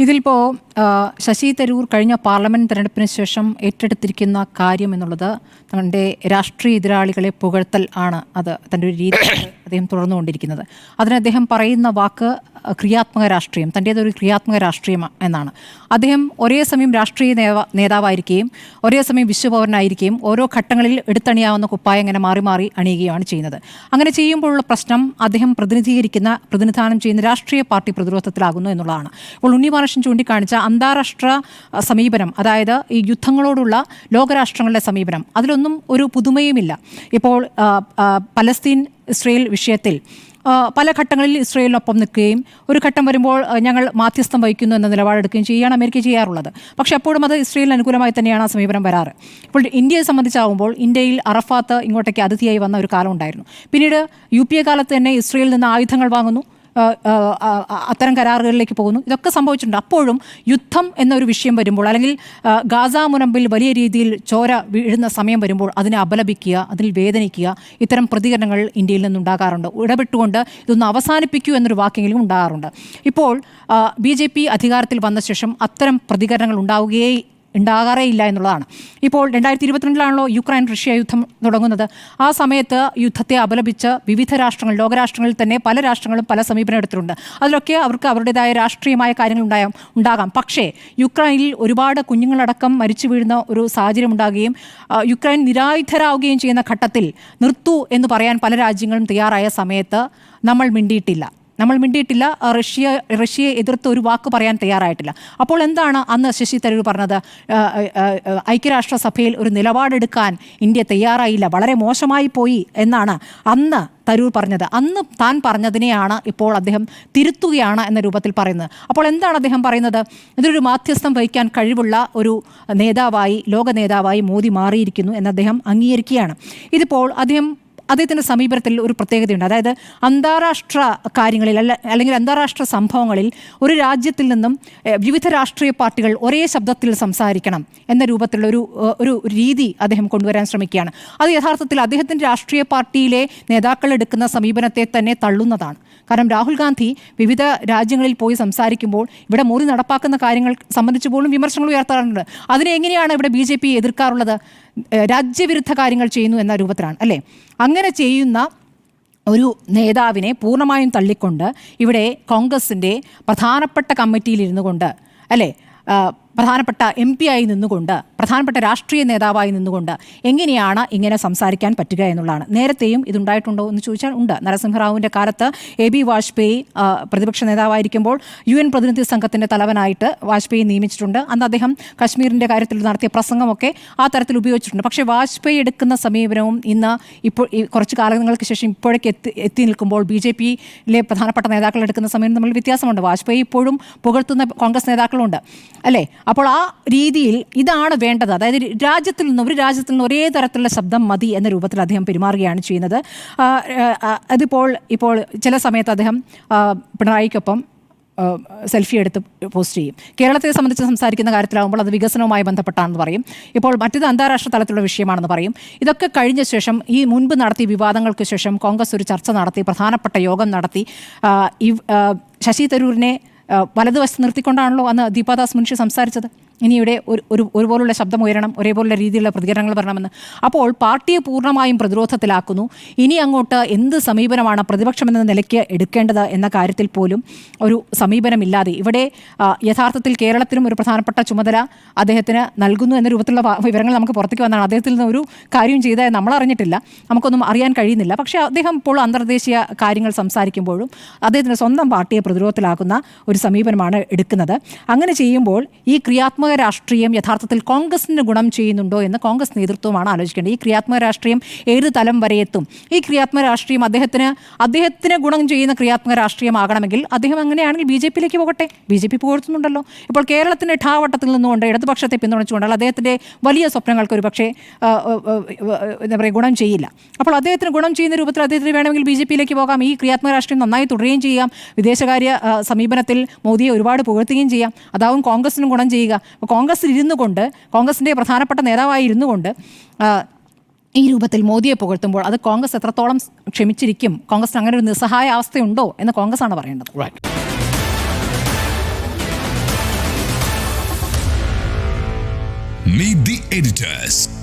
ഇതിലിപ്പോൾ ശശി തരൂർ കഴിഞ്ഞ പാർലമെൻറ്റ് തെരഞ്ഞെടുപ്പിന് ശേഷം ഏറ്റെടുത്തിരിക്കുന്ന കാര്യം എന്നുള്ളത് തൻ്റെ രാഷ്ട്രീയ എതിരാളികളെ പുകഴ്ത്തൽ ആണ്. അത് തൻ്റെ ഒരു രീതി അദ്ദേഹം തുടർന്നുകൊണ്ടിരിക്കുന്നത്. അതിന് അദ്ദേഹം പറയുന്ന വാക്ക് ക്രിയാത്മക രാഷ്ട്രീയം, തൻ്റേതൊരു ക്രിയാത്മക രാഷ്ട്രീയം എന്നാണ്. അദ്ദേഹം ഒരേ സമയം രാഷ്ട്രീയ നേതാവായിരിക്കുകയും ഒരേ സമയം വിശ്വപൗരനായിരിക്കുകയും ഓരോ ഘട്ടങ്ങളിൽ എടുത്തണിയാവുന്ന കുപ്പായം ഇങ്ങനെ മാറി മാറി അണിയുകയാണ് ചെയ്യുന്നത്. അങ്ങനെ ചെയ്യുമ്പോഴുള്ള പ്രശ്നം അദ്ദേഹം പ്രതിനിധാനം ചെയ്യുന്ന രാഷ്ട്രീയ പാർട്ടി പ്രതിരോധത്തിലാകുന്നു എന്നുള്ളതാണ്. അപ്പോൾ ഉണ്ണിമാനഷൻ ചൂണ്ടിക്കാണിച്ച അന്താരാഷ്ട്ര സമീപനം, അതായത് ഈ യുദ്ധങ്ങളോടുള്ള ലോകരാഷ്ട്രങ്ങളുടെ സമീപനം, അതിലൊന്നും ഒരു പുതുമയുമില്ല. ഇപ്പോൾ പലസ്തീൻ ഇസ്രയേൽ വിഷയത്തിൽ പല ഘട്ടങ്ങളിൽ ഇസ്രയേലിനൊപ്പം നിൽക്കുകയും ഒരു ഘട്ടം വരുമ്പോൾ ഞങ്ങൾ മാധ്യസ്ഥം വഹിക്കുന്നു എന്ന നിലപാടെടുക്കുകയും ചെയ്യുകയാണ് അമേരിക്ക ചെയ്യാറുള്ളത്. പക്ഷേ അപ്പോഴും അത് ഇസ്രയേലിന് അനുകൂലമായി തന്നെയാണ് ആ സമീപനം വരാറ്. ഇപ്പോൾ ഇന്ത്യയെ സംബന്ധിച്ചാവുമ്പോൾ ഇന്ത്യയിൽ അറഫാത്ത് ഇങ്ങോട്ടേക്ക് അതിഥിയായി വന്ന ഒരു കാലം ഉണ്ടായിരുന്നു. പിന്നീട് UPA കാലത്ത് തന്നെ ഇസ്രയേലിൽ നിന്ന് ആയുധങ്ങൾ വാങ്ങുന്നു, അത്തരം കരാറുകളിലേക്ക് പോകുന്നു. ഇതൊക്കെ സംഭവിച്ചിട്ടുണ്ട്. അപ്പോഴും യുദ്ധം എന്നൊരു വിഷയം വരുമ്പോൾ, അല്ലെങ്കിൽ ഗാസ മുനമ്പിൽ വലിയ രീതിയിൽ ചോര വീഴുന്ന സമയം വരുമ്പോൾ അതിനെ അപലപിക്കുക, അതിൽ വേദനിക്കുക, ഇത്തരം പ്രതികരണങ്ങൾ ഇന്ത്യയിൽ നിന്നുണ്ടാകാറുണ്ട്. ഇടപെട്ടുകൊണ്ട് ഇതൊന്ന് അവസാനിപ്പിക്കൂ എന്നൊരു വാക്കെങ്കിലും ഉണ്ടാകാറുണ്ട്. ഇപ്പോൾ BJP അധികാരത്തിൽ വന്ന ശേഷം അത്തരം പ്രതികരണങ്ങൾ ഉണ്ടാകാറേ ഇല്ല എന്നുള്ളതാണ്. ഇപ്പോൾ 2022 യുക്രൈൻ റഷ്യ യുദ്ധം തുടങ്ങുന്നത്. ആ സമയത്ത് യുദ്ധത്തെ അപലപിച്ച് വിവിധ രാഷ്ട്രങ്ങൾ, ലോകരാഷ്ട്രങ്ങളിൽ തന്നെ പല രാഷ്ട്രങ്ങളും പല സമീപനം എടുത്തിട്ടുണ്ട്. അതിലൊക്കെ അവർക്ക് അവരുടേതായ രാഷ്ട്രീയമായ കാര്യങ്ങൾ ഉണ്ടാകാം. പക്ഷേ യുക്രൈനിൽ ഒരുപാട് കുഞ്ഞുങ്ങളടക്കം മരിച്ചു വീഴുന്ന ഒരു സാഹചര്യം ഉണ്ടാകുകയും യുക്രൈൻ നിരായുധരാകുകയും ചെയ്യുന്ന ഘട്ടത്തിൽ നിർത്തൂ എന്ന് പറയാൻ പല രാജ്യങ്ങളും തയ്യാറായ സമയത്ത് നമ്മൾ മിണ്ടിയിട്ടില്ല. റഷ്യയെ എതിർത്ത് ഒരു വാക്ക് പറയാൻ തയ്യാറായിട്ടില്ല. അപ്പോൾ എന്താണ് അന്ന് ശശി തരൂർ പറഞ്ഞത്? ഐക്യരാഷ്ട്രസഭയിൽ ഒരു നിലപാടെടുക്കാൻ ഇന്ത്യ തയ്യാറായില്ല, വളരെ മോശമായി പോയി എന്നാണ് അന്ന് തരൂർ പറഞ്ഞത്. അന്ന് താൻ പറഞ്ഞതിനെയാണ് ഇപ്പോൾ അദ്ദേഹം തിരുത്തുകയാണ് എന്ന രൂപത്തിൽ പറയുന്നത്. അപ്പോൾ എന്താണ് അദ്ദേഹം പറയുന്നത്? ഇതൊരു മാധ്യസ്ഥം വഹിക്കാൻ കഴിവുള്ള ഒരു നേതാവായി, ലോക നേതാവായി മോദി മാറിയിരിക്കുന്നു എന്ന് അദ്ദേഹം അംഗീകരിക്കുകയാണ്. ഇതിപ്പോൾ അദ്ദേഹത്തിൻ്റെ സമീപനത്തിൽ ഒരു പ്രത്യേകതയുണ്ട്. അതായത് അന്താരാഷ്ട്ര കാര്യങ്ങളിൽ അല്ലെങ്കിൽ അന്താരാഷ്ട്ര സംഭവങ്ങളിൽ ഒരു രാജ്യത്തിൽ നിന്നും വിവിധ രാഷ്ട്രീയ പാർട്ടികൾ ഒരേ ശബ്ദത്തിൽ സംസാരിക്കണം എന്ന രൂപത്തിലുള്ള ഒരു രീതി അദ്ദേഹം കൊണ്ടുവരാൻ ശ്രമിക്കുകയാണ്. അത് യഥാർത്ഥത്തിൽ അദ്ദേഹത്തിൻ്റെ രാഷ്ട്രീയ പാർട്ടിയിലെ നേതാക്കൾ എടുക്കുന്ന സമീപനത്തെ തന്നെ തള്ളുന്നതാണ്. കാരണം രാഹുൽ ഗാന്ധി വിവിധ രാജ്യങ്ങളിൽ പോയി സംസാരിക്കുമ്പോൾ ഇവിടെ മോദി നടപ്പാക്കുന്ന കാര്യങ്ങൾ സംബന്ധിച്ച് പോലും വിമർശനങ്ങൾ ഉയർത്താറുണ്ട്. അതിനെ എങ്ങനെയാണ് ഇവിടെ BJP എതിർക്കാറുള്ളത്? രാജ്യവിരുദ്ധ കാര്യങ്ങൾ ചെയ്യുന്നു എന്ന രൂപത്തിലാണ്, അല്ലേ? അങ്ങനെ ചെയ്യുന്ന ഒരു നേതാവിനെ പൂർണ്ണമായും തള്ളിക്കൊണ്ട് ഇവിടെ കോൺഗ്രസിൻ്റെ പ്രധാനപ്പെട്ട കമ്മിറ്റിയിലിരുന്നു കൊണ്ട്, അല്ലേ, പ്രധാനപ്പെട്ട MP ആയി നിന്നുകൊണ്ട്, പ്രധാനപ്പെട്ട രാഷ്ട്രീയ നേതാവായി നിന്നുകൊണ്ട് എങ്ങനെയാണ് ഇങ്ങനെ സംസാരിക്കാൻ പറ്റുക എന്നുള്ളതാണ്. നേരത്തെയും ഇതുണ്ടായിട്ടുണ്ടോ എന്ന് ചോദിച്ചാൽ ഉണ്ട്. നരസിംഹറാവുവിൻ്റെ കാലത്ത് AB വാജ്പേയി പ്രതിപക്ഷ നേതാവായിരിക്കുമ്പോൾ UN പ്രതിനിധി സംഘത്തിൻ്റെ തലവനായിട്ട് വാജ്പേയി നിയമിച്ചിട്ടുണ്ട്. അന്ന് അദ്ദേഹം കശ്മീരിൻ്റെ കാര്യത്തിൽ നടത്തിയ പ്രസംഗമൊക്കെ ആ തരത്തിൽ ഉപയോഗിച്ചിട്ടുണ്ട്. പക്ഷേ വാജ്പേയി എടുക്കുന്ന സമീപനവും ഇന്ന് ഇപ്പോൾ കുറച്ച് കാലങ്ങൾക്ക് ശേഷം ഇപ്പോഴേക്ക് എത്തി നിൽക്കുമ്പോൾ BJPയിലെ പ്രധാനപ്പെട്ട നേതാക്കൾ എടുക്കുന്ന സമയം തമ്മിൽ വ്യത്യാസമുണ്ട്. വാജ്പേയി ഇപ്പോഴും പുകഴ്ത്തുന്ന കോൺഗ്രസ് നേതാക്കളുണ്ട്, അല്ലേ? അപ്പോൾ ആ രീതിയിൽ ഇതാണ് വേണ്ടത്. അതായത് ഒരു രാജ്യത്തിൽ നിന്ന് ഒരേ തരത്തിലുള്ള ശബ്ദം മതി എന്ന രൂപത്തിൽ അദ്ദേഹം പെരുമാറുകയാണ് ചെയ്യുന്നത്. ഇപ്പോൾ ചില സമയത്ത് അദ്ദേഹം പിണറായിക്കൊപ്പം സെൽഫി എടുത്ത് പോസ്റ്റ് ചെയ്യും. കേരളത്തെ സംബന്ധിച്ച് സംസാരിക്കുന്ന കാര്യത്തിലാകുമ്പോൾ അത് വികസനവുമായി ബന്ധപ്പെട്ടാണെന്ന് പറയും. ഇപ്പോൾ മറ്റേത് അന്താരാഷ്ട്ര തലത്തിലുള്ള വിഷയമാണെന്ന് പറയും. ഇതൊക്കെ കഴിഞ്ഞ ശേഷം, ഈ മുൻപ് നടത്തിയ വിവാദങ്ങൾക്ക് ശേഷം കോൺഗ്രസ് ഒരു ചർച്ച നടത്തി, പ്രധാനപ്പെട്ട യോഗം നടത്തി. ശശി തരൂരിനെ വലതുവശത്ത് നിർത്തിക്കൊണ്ടാണല്ലോ അന്ന് ദീപാദാസ് മുൻഷി സംസാരിച്ചത്. ഇനി ഇവിടെ ഒരുപോലുള്ള ശബ്ദം ഉയരണം, ഒരേപോലുള്ള രീതിയിലുള്ള പ്രതികരണങ്ങൾ വരണമെന്ന്. അപ്പോൾ പാർട്ടിയെ പൂർണ്ണമായും പ്രതിരോധത്തിലാക്കുന്നു. ഇനി അങ്ങോട്ട് എന്ത് സമീപനമാണ് പ്രതിപക്ഷം എന്ന നിലയ്ക്ക് എടുക്കേണ്ടത് എന്ന കാര്യത്തിൽ പോലും ഒരു സമീപനമില്ലാതെ ഇവിടെ യഥാർത്ഥത്തിൽ കേരളത്തിനും ഒരു പ്രധാനപ്പെട്ട ചുമതല അദ്ദേഹത്തിന് നൽകുന്നു എന്ന രൂപത്തിലുള്ള വിവരങ്ങൾ നമുക്ക് പുറത്തേക്ക് വന്നതാണ്. അദ്ദേഹത്തിൽ നിന്ന് ഒരു കാര്യം ചെയ്താൽ നമ്മൾ അറിഞ്ഞിട്ടില്ല, നമുക്കൊന്നും അറിയാൻ കഴിയുന്നില്ല. പക്ഷേ അദ്ദേഹം ഇപ്പോൾ അന്തർദേശീയ കാര്യങ്ങൾ സംസാരിക്കുമ്പോഴും അദ്ദേഹത്തിൻ്റെ സ്വന്തം പാർട്ടിയെ പ്രതിരോധത്തിലാക്കുന്ന ഒരു സമീപനമാണ് എടുക്കുന്നത്. അങ്ങനെ ചെയ്യുമ്പോൾ ഈ ക്രിയാത്മക രാഷ്ട്രീയം യഥാർത്ഥത്തിൽ കോൺഗ്രസിന് ഗുണം ചെയ്യുന്നുണ്ടോ എന്ന് കോൺഗ്രസ് നേതൃത്വമാണ് ആലോചിക്കേണ്ടത്. ഈ ക്രിയാത്മക രാഷ്ട്രീയം ഏത് തലം വരെ എത്തും? ഈ ക്രിയാത്മക രാഷ്ട്രീയം അദ്ദേഹത്തിന് ഗുണം ചെയ്യുന്ന ക്രിയാത്മക രാഷ്ട്രീയമാകണമെങ്കിൽ അദ്ദേഹം അങ്ങനെയാണെങ്കിൽ BJPയിലേക്ക് പോകട്ടെ. BJP പുകഴ്ത്തുന്നുണ്ടല്ലോ. ഇപ്പോൾ കേരളത്തിൻ്റെ ഠാവട്ടത്തിൽ നിന്നുകൊണ്ട് ഇടതുപക്ഷത്തെ പിന്തുണച്ചുകൊണ്ടുള്ള അദ്ദേഹത്തിൻ്റെ വലിയ സ്വപ്നങ്ങൾക്ക് ഒരു പക്ഷേ എന്താ പറയുക, ഗുണം ചെയ്യില്ല. അപ്പോൾ അദ്ദേഹത്തിന് ഗുണം ചെയ്യുന്ന രൂപത്തിൽ അദ്ദേഹത്തിന് വേണമെങ്കിൽ BJPയിലേക്ക് പോകാം. ഈ ക്രിയാത്മക രാഷ്ട്രീയം നന്നായി തുടരുകയും ചെയ്യാം. വിദേശകാര്യ സമീപനത്തിൽ മോദിയെ ഒരുപാട് പുകഴ്ത്തുകയും ചെയ്യാം. അതാവും കോൺഗ്രസിനും ഗുണം ചെയ്യുക. കോൺഗ്രസിൽ ഇരുന്നു കൊണ്ട്, കോൺഗ്രസിൻ്റെ പ്രധാനപ്പെട്ട നേതാവായി ഇരുന്നു കൊണ്ട് ഈ രൂപത്തിൽ മോദിയെ പുകഴ്ത്തുമ്പോൾ അത് കോൺഗ്രസ് എത്രത്തോളം ക്ഷമിച്ചിരിക്കും? കോൺഗ്രസിന് അങ്ങനെ ഒരു നിസ്സഹായ അവസ്ഥയുണ്ടോ എന്ന് കോൺഗ്രസ് ആണ് പറയേണ്ടത്. Meet the editors.